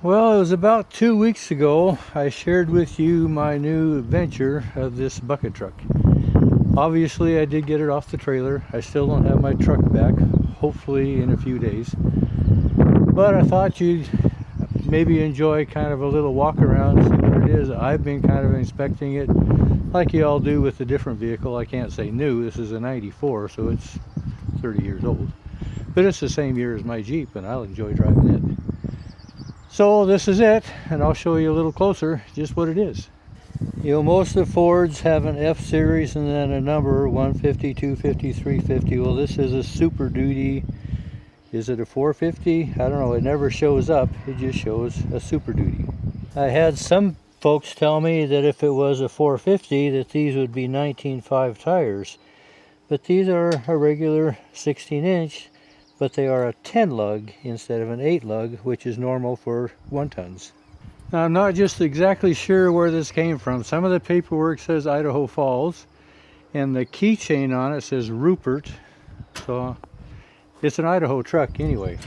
Well, it was about 2 weeks ago I shared with you my new adventure of this bucket truck. Obviously I did get it off the trailer. I still don't have my truck back, hopefully in a few days. But I thought you'd maybe enjoy kind of a little walk around, see what it is. I've been kind of inspecting it like you all do with a different vehicle. I can't say new, this is a 94, so it's 30 years old. But it's the same year as my Jeep and I'll enjoy driving it. So this is it, and I'll show you a little closer just what it is. You know, most of the Fords have an F series and then a number 150, 250, 350. Well, this is a Super Duty. Is it a 450? I don't know, it never shows up, it just shows a Super Duty. I had some folks tell me that if it was a 450 that these would be 19.5 tires, but these are a regular 16-inch, but they are a 10 lug instead of an 8 lug, which is normal for 1 tons. Now, I'm not just exactly sure where this came from. Some of the paperwork says Idaho Falls, and the keychain on it says Rupert, so it's an Idaho truck anyway.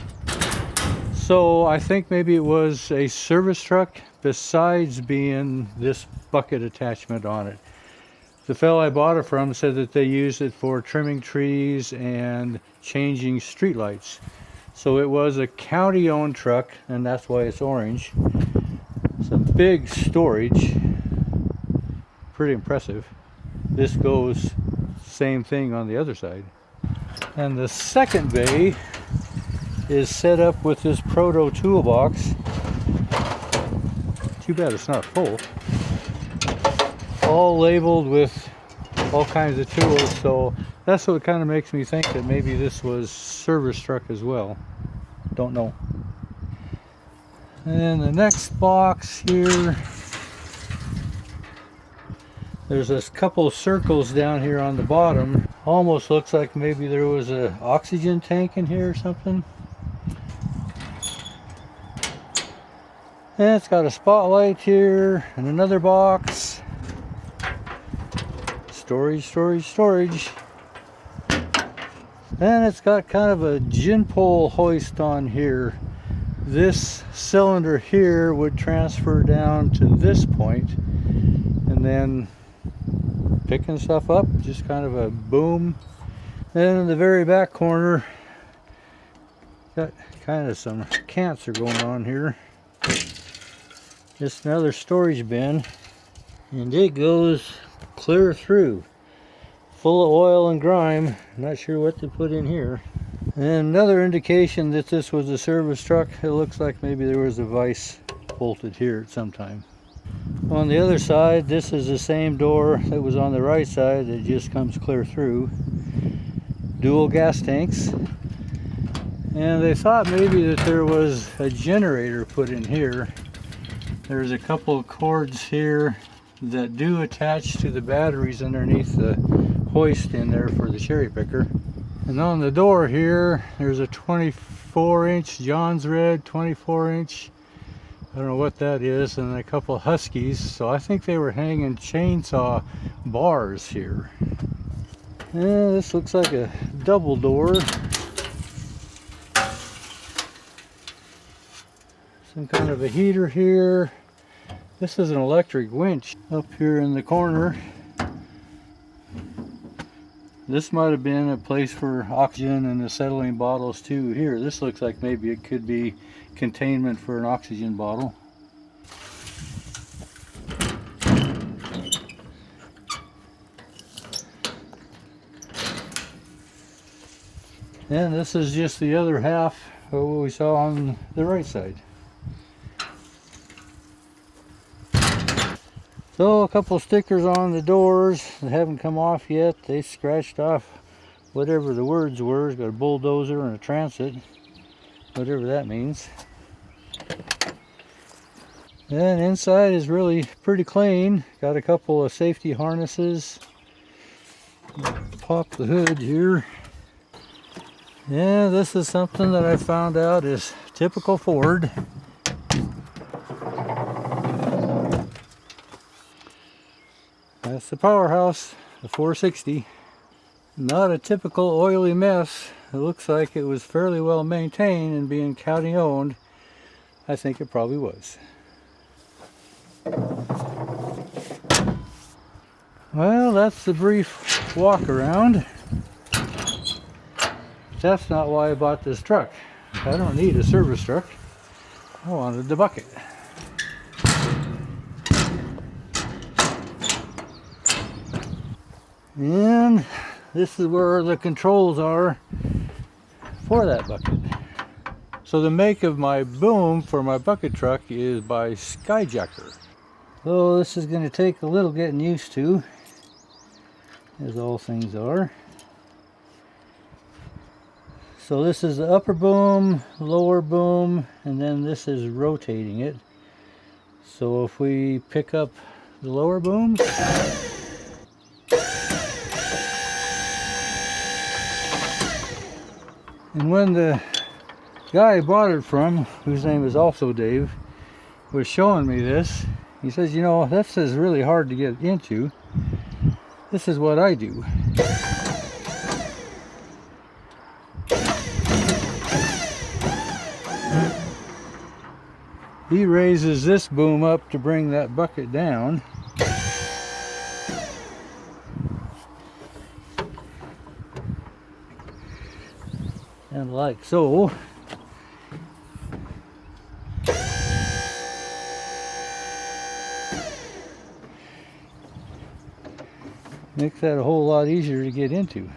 So I think maybe it was a service truck besides being this bucket attachment on it. The fellow I bought it from said that they use it for trimming trees and changing streetlights. So it was a county-owned truck, and that's why it's orange. Some big storage, pretty impressive. This goes same thing on the other side. And the second bay is set up with this proto toolbox. Too bad it's not full. All labeled with all kinds of tools, so that's what kind of makes me think that maybe this was service truck as well. Don't know. And the next box here, there's a couple of circles down here on the bottom. Almost looks like maybe there was an oxygen tank in here or something. And it's got a spotlight here and another box. Storage. And it's got kind of a gin pole hoist on here. This cylinder here would transfer down to this point, and then picking stuff up, just kind of a boom. Then in the very back corner, got kind of some cancer going on here. Just another storage bin, and it goes clear through, full of oil and grime. Not sure what to put in here. And another indication that this was a service truck, it looks like maybe there was a vise bolted here at some time. On the other side, this is the same door that was on the right side that just comes clear through. Dual gas tanks. And they thought maybe that there was a generator put in here. There's a couple of cords here that do attach to the batteries underneath the hoist in there for the cherry picker. And on the door here, there's a 24-inch John's Red, 24-inch, I don't know what that is, and a couple Huskies. So I think they were hanging chainsaw bars here. And this looks like a double door. Some kind of a heater here. This is an electric winch up here in the corner. This might have been a place for oxygen and acetylene bottles too. Here, this looks like maybe it could be containment for an oxygen bottle. And this is just the other half of what we saw on the right side. So a couple stickers on the doors that haven't come off yet. They scratched off whatever the words were. It's got a bulldozer and a transit, whatever that means. And inside is really pretty clean. Got a couple of safety harnesses. Pop the hood here. Yeah, this is something that I found out is typical Ford. That's the powerhouse, the 460. Not a typical oily mess. It looks like it was fairly well maintained and being county owned. I think it probably was. Well, that's the brief walk around. That's not why I bought this truck. I don't need a service truck. I wanted the bucket. And this is where the controls are for that bucket. So the make of my boom for my bucket truck is by SkyJacker. So this is going to take a little getting used to, as all things are. So this is the upper boom, lower boom, and then this is rotating it. So if we pick up the lower boom, and when the guy I bought it from, whose name is also Dave, was showing me this, he says, you know, this is really hard to get into. This is what I do. He raises this boom up to bring that bucket down. And like so. Makes that a whole lot easier to get into.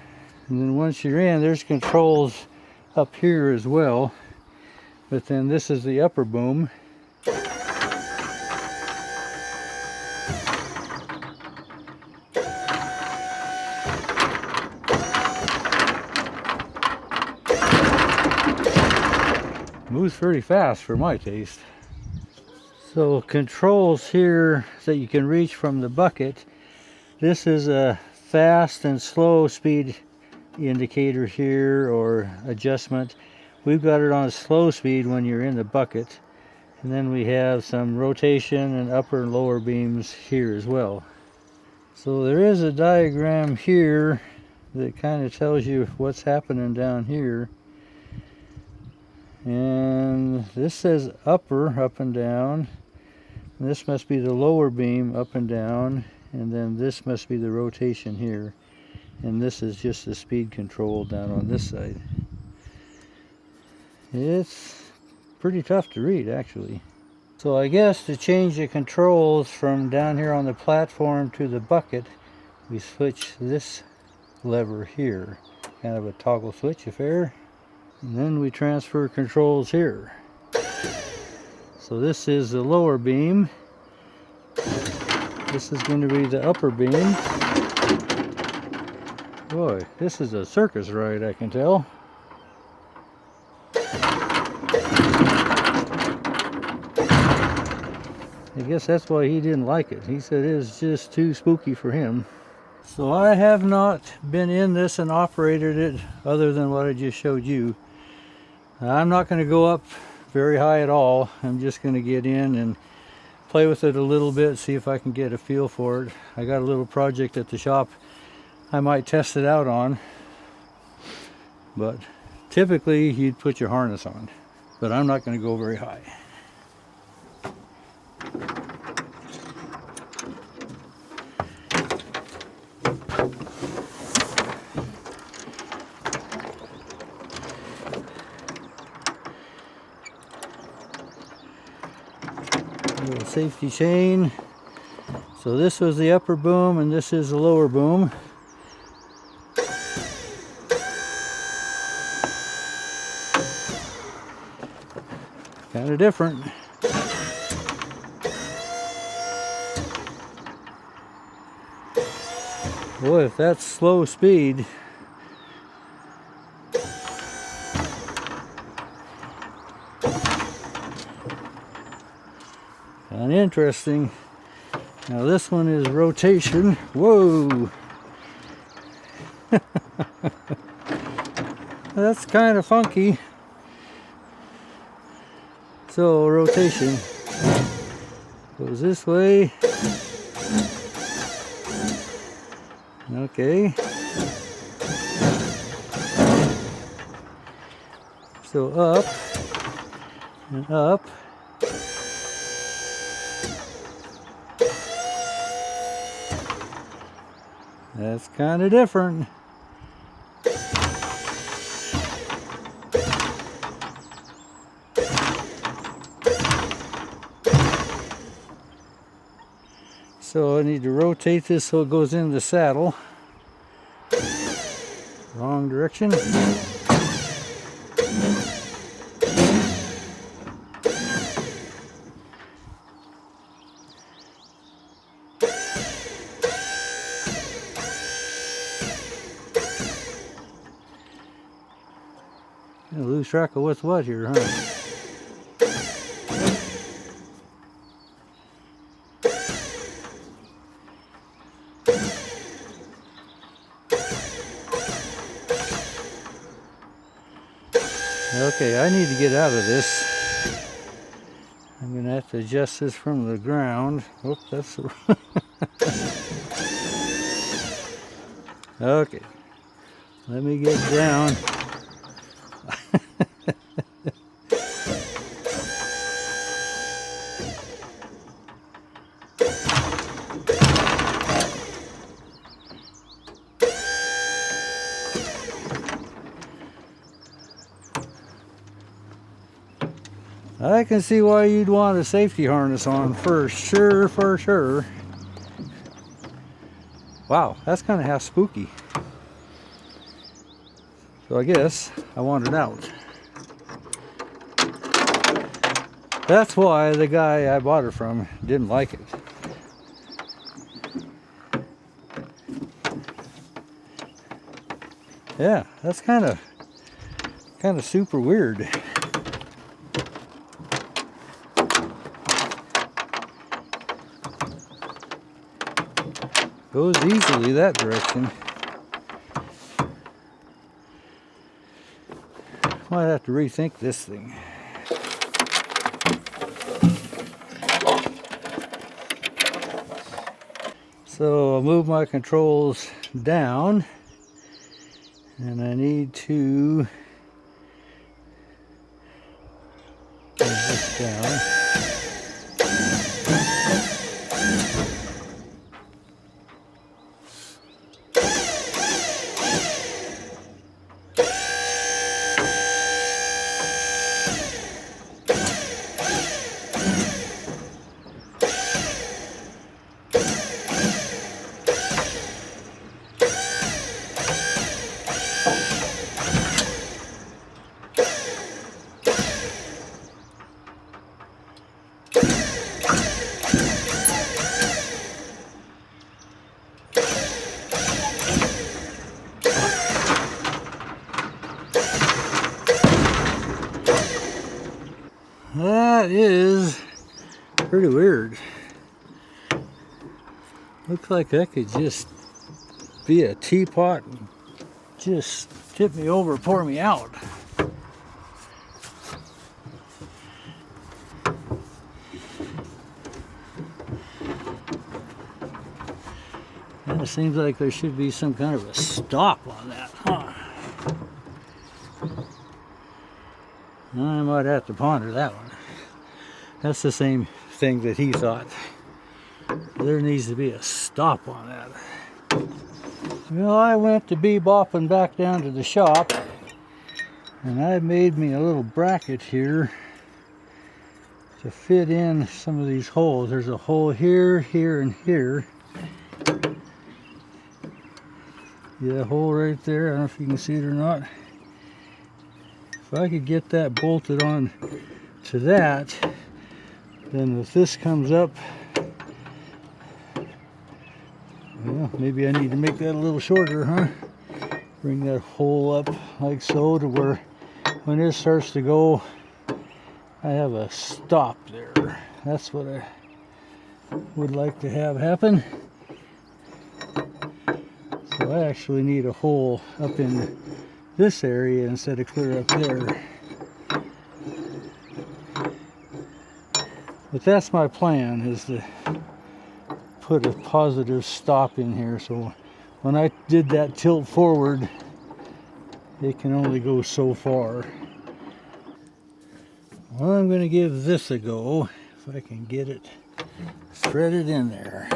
And then once you're in, there's controls up here as well. But then this is the upper boom. Moves pretty fast for my taste. So controls here that you can reach from the bucket. This is a fast and slow speed indicator here, or adjustment. We've got it on slow speed when you're in the bucket. And then we have some rotation and upper and lower beams here as well. So there is a diagram here that kind of tells you what's happening down here. And this says upper, up and down. And this must be the lower beam, up and down. And then this must be the rotation here. And this is just the speed control down on this side. It's pretty tough to read, actually. So I guess to change the controls from down here on the platform to the bucket, we switch this lever here. Kind of a toggle switch affair. And then we transfer controls here. So this is the lower beam. This is going to be the upper beam. Boy, this is a circus ride, I can tell. I guess that's why he didn't like it. He said it was just too spooky for him. So I have not been in this and operated it other than what I just showed you. I'm not going to go up very high at all. I'm just going to get in and play with it a little bit, see if I can get a feel for it. I got a little project at the shop I might test it out on. But typically you'd put your harness on. But I'm not going to go very high. Little safety chain. So this was the upper boom and this is the lower boom. Kind of different. Boy, if that's slow speed. And interesting. Now this one is rotation. Whoa! That's kind of funky. So rotation goes this way. Okay. So up and up That's kind of different. So I need to rotate this so it goes in the saddle. Wrong direction. I lose track of what's what here, huh? Okay, I need to get out of this. I'm gonna have to adjust this from the ground. Oh, that's the okay. Let me get down. I can see why you'd want a safety harness on for sure. Wow, that's kind of half spooky. So I guess I want it out. That's why the guy I bought it from didn't like it. Yeah, that's kind of super weird. Goes easily that direction. Might have to rethink this thing. So I'll move my controls down, and I need to move this down. That is pretty weird. Looks like that could just be a teapot and just tip me over, pour me out. And it seems like there should be some kind of a stop on that, huh? I might have to ponder that one. That's the same thing that he thought. There needs to be a stop on that. Well, I went to bebopping back down to the shop, and I made me a little bracket here to fit in some of these holes. There's a hole here, here, and here. Yeah, a hole right there. I don't know if you can see it or not. If I could get that bolted on to that, then if this comes up, well, maybe I need to make that a little shorter, huh? Bring that hole up like so to where when it starts to go, I have a stop there. That's what I would like to have happen. So I actually need a hole up in this area instead of clear up there. But that's my plan, is to put a positive stop in here, so when I did that tilt forward, it can only go so far. Well, I'm going to give this a go, if I can get it threaded in there.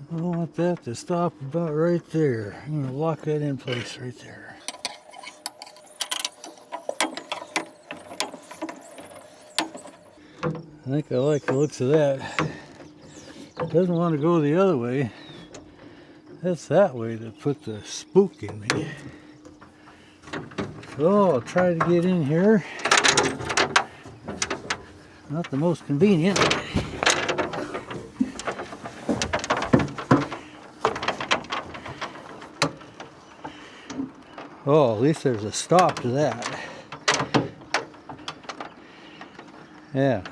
I want that to stop about right there. I'm going to lock that in place right there. I think I like the looks of that. It doesn't want to go the other way. That's that way that put the spook in me. So I'll try to get in here. Not the most convenient. Oh, at least there's a stop to that. Yeah.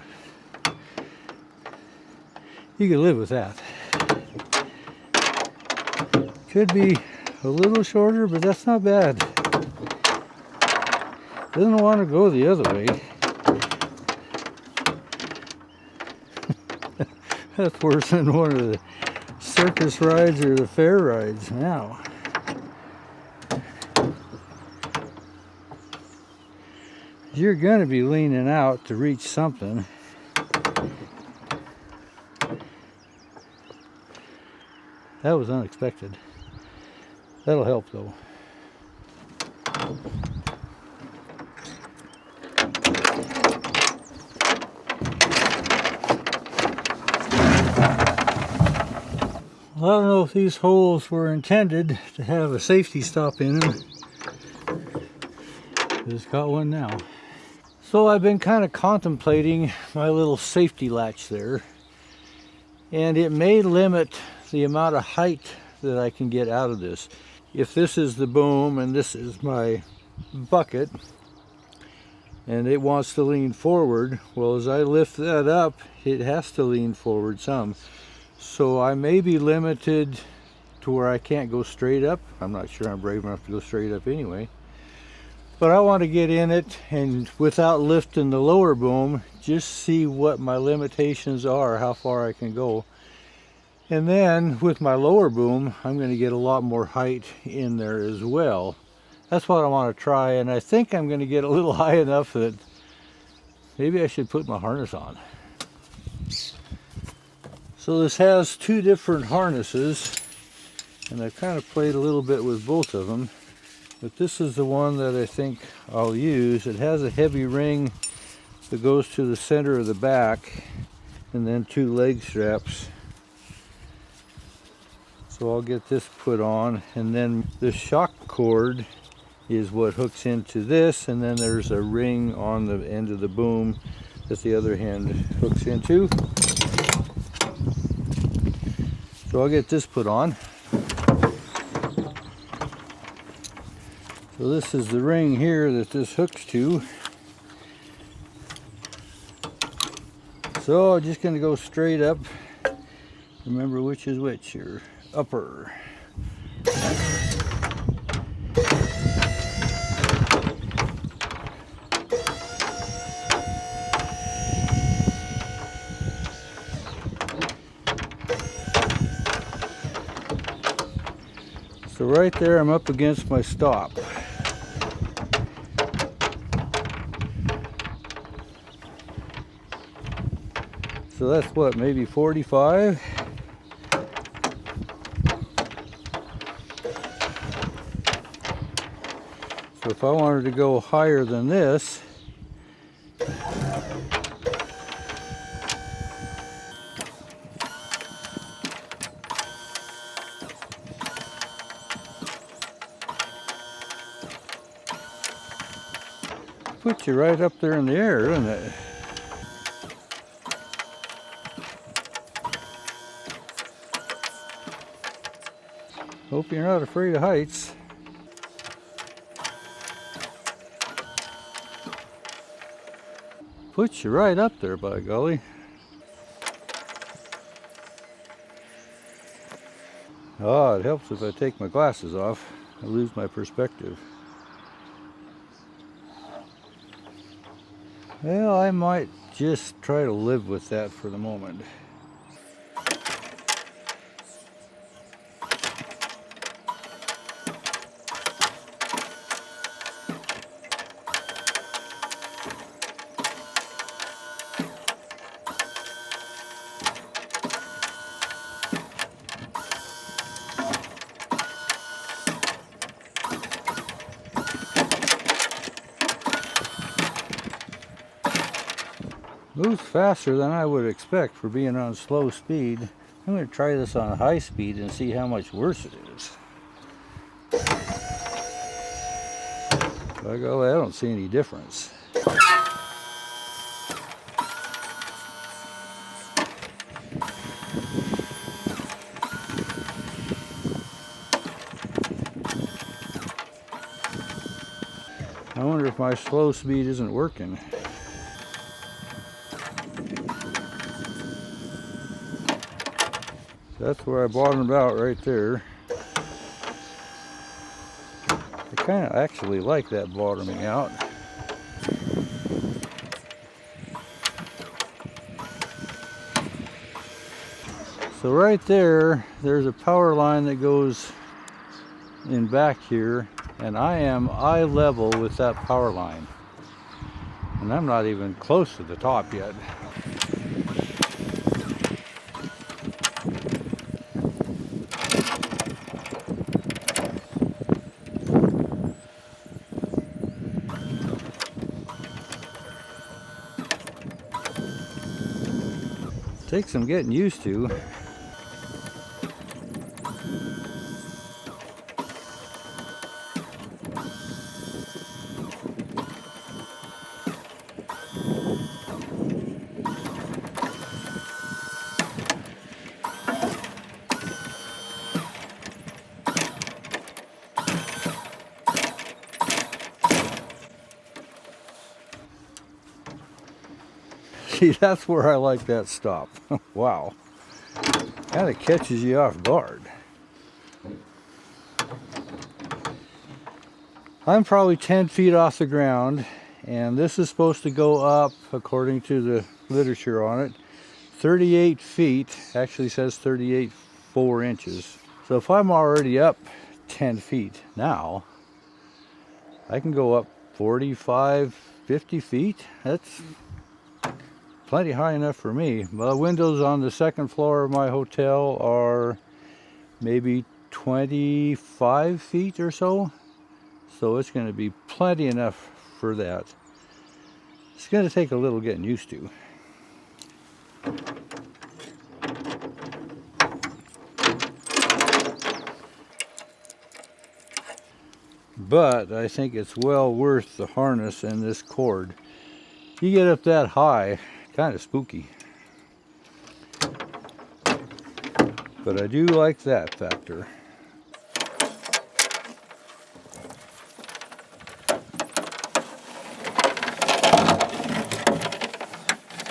You can live with that. Could be a little shorter, but that's not bad. Doesn't want to go the other way. That's worse than one of the circus rides or the fair rides now. You're going to be leaning out to reach something. That was unexpected. That'll help though. Well, I don't know if these holes were intended to have a safety stop in them. It's got one now. So I've been kind of contemplating my little safety latch there, and it may limit the amount of height that I can get out of this. If this is the boom and this is my bucket and it wants to lean forward, well, as I lift that up, it has to lean forward some. So I may be limited to where I can't go straight up. I'm not sure I'm brave enough to go straight up anyway. But I want to get in it and without lifting the lower boom, just see what my limitations are, how far I can go. And then with my lower boom, I'm going to get a lot more height in there as well. That's what I want to try, and I think I'm going to get a little high enough that maybe I should put my harness on. So this has two different harnesses, and I've kind of played a little bit with both of them. But this is the one that I think I'll use. It has a heavy ring that goes to the center of the back, and then two leg straps. So I'll get this put on, and then the shock cord is what hooks into this, and then there's a ring on the end of the boom that the other hand hooks into. So I'll get this put on. So this is the ring here that this hooks to. So I'm just going to go straight up. Remember which is which here. Upper. So right there I'm up against my stop. So that's what, maybe 45? So if I wanted to go higher than this, puts you right up there in the air, doesn't it? Hope you're not afraid of heights. Puts you right up there, by golly. Oh, it helps if I take my glasses off. I lose my perspective. Well, I might just try to live with that for the moment. Moves faster than I would expect for being on slow speed. I'm going to try this on high speed and see how much worse it is. By golly, I don't see any difference. I wonder if my slow speed isn't working. That's where I bottomed out right there. I kind of actually like that bottoming out. So right there, there's a power line that goes in back here, and I am eye level with that power line. And I'm not even close to the top yet. Takes some getting used to. See, that's where I like that stop. Wow. Kind of catches you off guard. I'm probably 10 feet off the ground, and this is supposed to go up, according to the literature on it, 38 feet. Actually says 38.4 inches. So if I'm already up 10 feet now, I can go up 45, 50 feet. That's plenty high enough for me. The windows on the second floor of my hotel are maybe 25 feet or so. So it's going to be plenty enough for that. It's going to take a little getting used to. But I think it's well worth the harness and this cord. You get up that high, kind of spooky. But I do like that factor.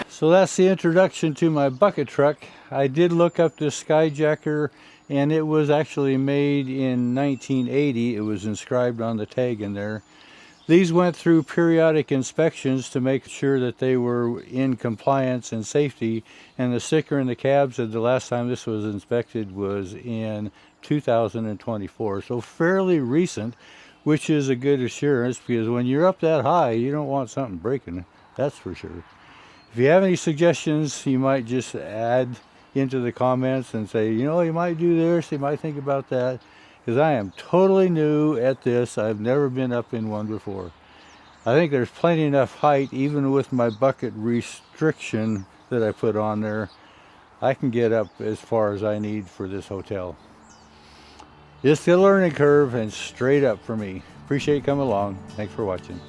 So that's the introduction to my bucket truck. I did look up this SkyJacker, and it was actually made in 1980. It was inscribed on the tag in there. These went through periodic inspections to make sure that they were in compliance and safety, and the sticker in the cab said the last time this was inspected was in 2024, so fairly recent, which is a good assurance, because when you're up that high, you don't want something breaking, that's for sure. If you have any suggestions, you might just add into the comments and say, you know, you might do this, you might think about that. Because I am totally new at this. I've never been up in one before. I think there's plenty enough height, even with my bucket restriction that I put on there. I can get up as far as I need for this hotel. Just a learning curve and straight up for me. Appreciate you coming along. Thanks for watching.